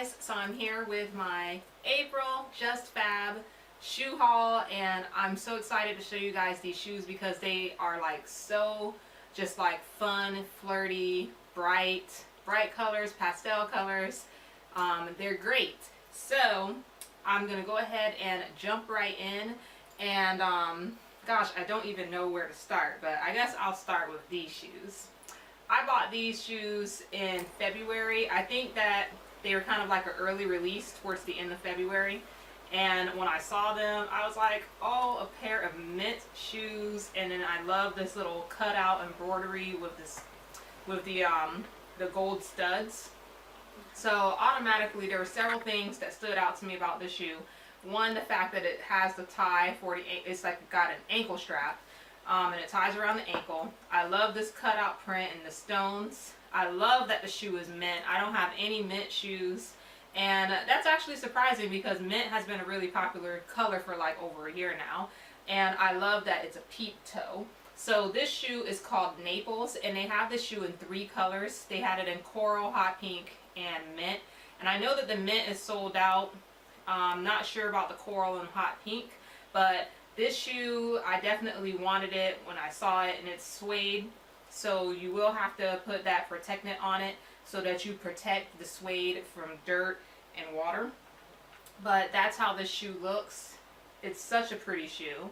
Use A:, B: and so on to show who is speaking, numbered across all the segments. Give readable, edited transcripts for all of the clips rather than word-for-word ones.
A: guys, so I'm here with my April Just Fab shoe haul, and I'm so excited to show you guys these shoes because they are like so just like fun, flirty, bright colors, pastel colors. They're great. So I'm gonna go ahead and jump right in, and gosh, I don't even know where to start, but I guess I'll start with these shoes. I bought these shoes in February. I think that they were kind of like an early release towards the end of February. And when I saw them, I was like, oh, a pair of mint shoes. And then I love this little cutout embroidery with the gold studs. So automatically there were several things that stood out to me about this shoe. One, the fact that it has the tie for it's like got an ankle strap. And it ties around the ankle. I love this cutout print and the stones. I love that the shoe is mint. I don't have any mint shoes, and that's actually surprising because mint has been a really popular color for like over a year now. And I love that it's a peep toe. So this shoe is called Naples, and they have this shoe in 3 colors. They had it in coral, hot pink, and mint. And I know that the mint is sold out. I'm not sure about the coral and hot pink, but this shoe, I definitely wanted it when I saw it, and it's suede, so you will have to put that protectant on it so that you protect the suede from dirt and water. But that's how this shoe looks. It's such a pretty shoe,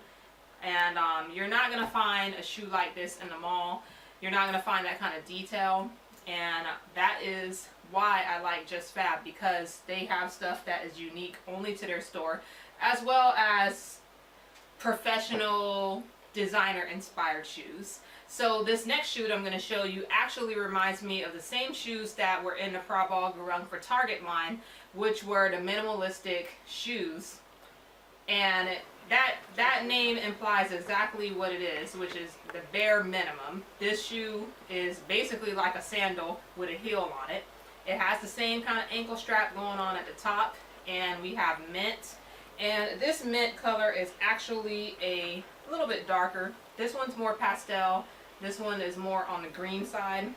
A: and you're not going to find a shoe like this in the mall. You're not going to find that kind of detail, and that is why I like Just Fab, because they have stuff that is unique only to their store, as well as professional designer inspired shoes. So this next shoe that I'm going to show you actually reminds me of the same shoes that were in the Prabal Gurung for Target line, which were the Minimalistic Shoes. And that name implies exactly what it is, which is the bare minimum. This shoe is basically like a sandal with a heel on it. It has the same kind of ankle strap going on at the top, and we have mint. And this mint color is actually a little bit darker. This one's more pastel. This one is more on the green side.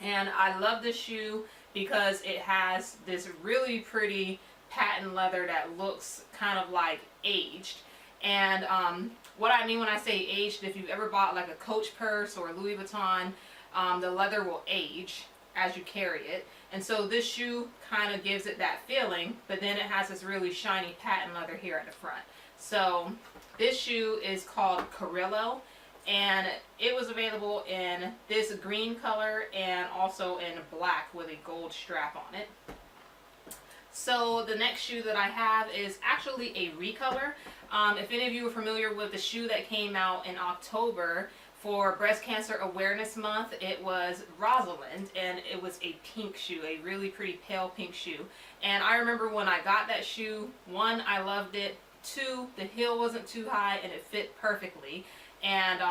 A: And I love this shoe because it has this really pretty patent leather that looks kind of like aged. And what I mean when I say aged, if you've ever bought like a Coach purse or a Louis Vuitton, the leather will age as you carry it. And so this shoe kind of gives it that feeling, but then it has this really shiny patent leather here at the front. So this shoe is called Carillo, and it was available in this green color and also in black with a gold strap on it. So the next shoe that I have is actually a recolor. If any of you are familiar with the shoe that came out in October for Breast Cancer Awareness Month, it was Rosalind, and it was a pink shoe, a really pretty pale pink shoe. And I remember when I got that shoe, 1, I loved it. 2, the heel wasn't too high and it fit perfectly. And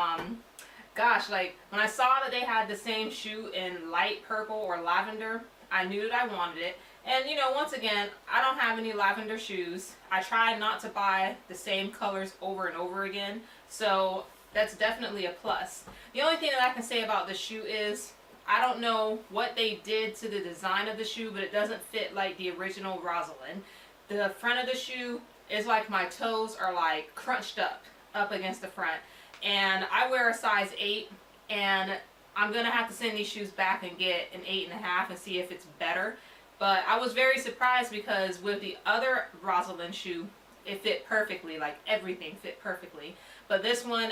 A: gosh, like when I saw that they had the same shoe in light purple or lavender, I knew that I wanted it. And you know, once again, I don't have any lavender shoes. I try not to buy the same colors over and over again, so that's definitely a plus. The only thing that I can say about the shoe is I don't know what they did to the design of the shoe, but it doesn't fit like the original Rosalind. The front of the shoe is like my toes are like crunched up against the front, and I wear a size 8, and I'm gonna have to send these shoes back and get an 8.5 and see if it's better. But I was very surprised because with the other Rosalind shoe, it fit perfectly, like everything fit perfectly. But this one,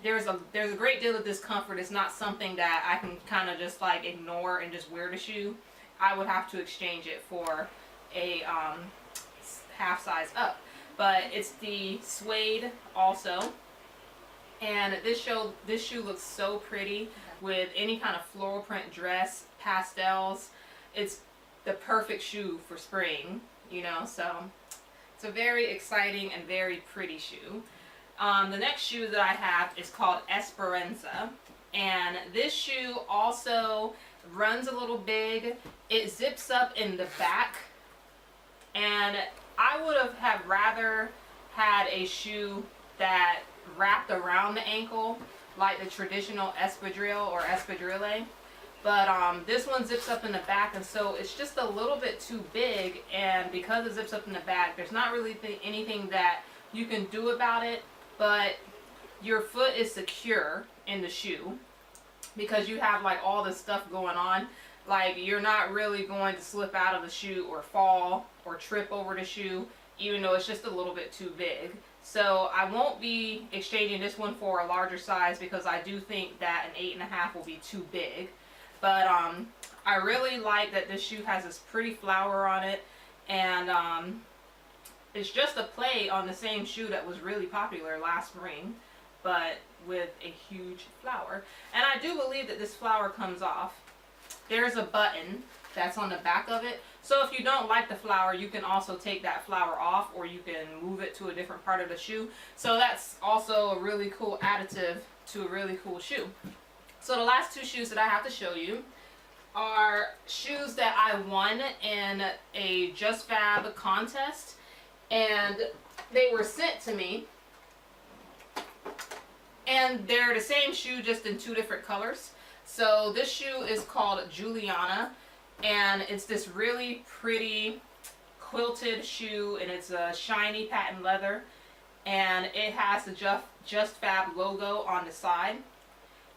A: there's a great deal of discomfort. It's not something that I can kind of just like ignore and just wear the shoe. I would have to exchange it for a half size up. But it's the suede also, and this shoe looks so pretty with any kind of floral print dress, pastels. It's the perfect shoe for spring, you know, so it's a very exciting and very pretty shoe. The next shoe that I have is called Esperenza, and this shoe also runs a little big. It zips up in the back, and I would have rather had a shoe that wrapped around the ankle like the traditional espadrille or espadrille, But this one zips up in the back, and so it's just a little bit too big, and because it zips up in the back, there's not really anything that you can do about it, but your foot is secure in the shoe because you have like all this stuff going on. Like, you're not really going to slip out of the shoe or fall or trip over the shoe, even though it's just a little bit too big. So I won't be exchanging this one for a larger size because I do think that an 8.5 will be too big. But I really like that this shoe has this pretty flower on it, and it's just a play on the same shoe that was really popular last spring, but with a huge flower. And I do believe that this flower comes off. There's a button that's on the back of it, so if you don't like the flower, you can also take that flower off, or you can move it to a different part of the shoe. So that's also a really cool additive to a really cool shoe. So the last two shoes that I have to show you are shoes that I won in a Just Fab contest, and they were sent to me, and they're the same shoe just in two different colors. So this shoe is called Juliana, and it's this really pretty quilted shoe, and it's a shiny patent leather, and it has the Just Fab logo on the side.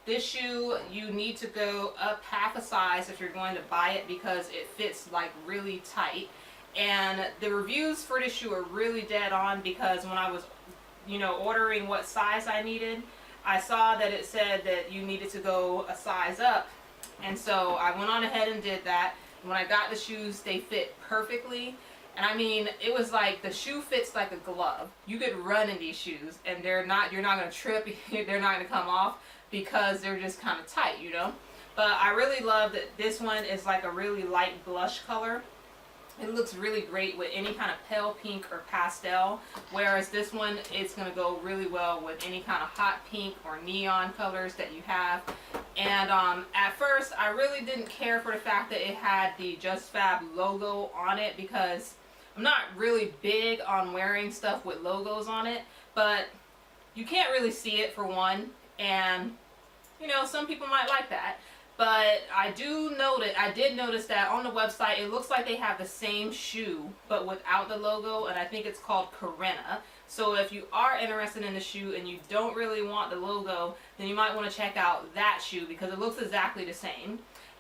A: This shoe, you need to go up half a size if you're going to buy it because it fits like really tight. And the reviews for this shoe are really dead on, because when I was, ordering what size I needed, I saw that it said that you needed to go a size up. And so I went on ahead and did that. When I got the shoes, they fit perfectly. And I mean, it was like the shoe fits like a glove. You could run in these shoes and you're not going to trip, they're not going to come off because they're just kind of tight, But I really love that this one is like a really light blush color. It looks really great with any kind of pale pink or pastel, whereas this one, it's going to go really well with any kind of hot pink or neon colors that you have. And at first, I really didn't care for the fact that it had the Just Fab logo on it, because I'm not really big on wearing stuff with logos on it, but you can't really see it for one, and some people might like that. But I did notice that on the website, it looks like they have the same shoe, but without the logo, and I think it's called Carillo. So if you are interested in the shoe and you don't really want the logo, then you might want to check out that shoe because it looks exactly the same.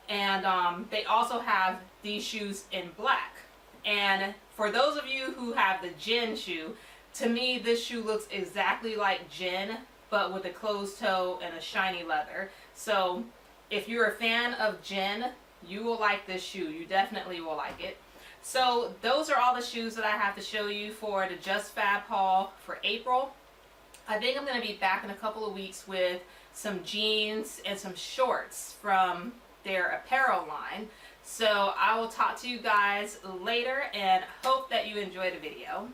A: And they also have these shoes in black. And for those of you who have the Gin shoe, to me this shoe looks exactly like Gin, but with a closed toe and a shiny leather. So if you're a fan of Gin, you will like this shoe. You definitely will like it. So those are all the shoes that I have to show you for the Just Fab haul for April. I think I'm going to be back in a couple of weeks with some jeans and some shorts from their apparel line. So I will talk to you guys later and hope that you enjoy the video.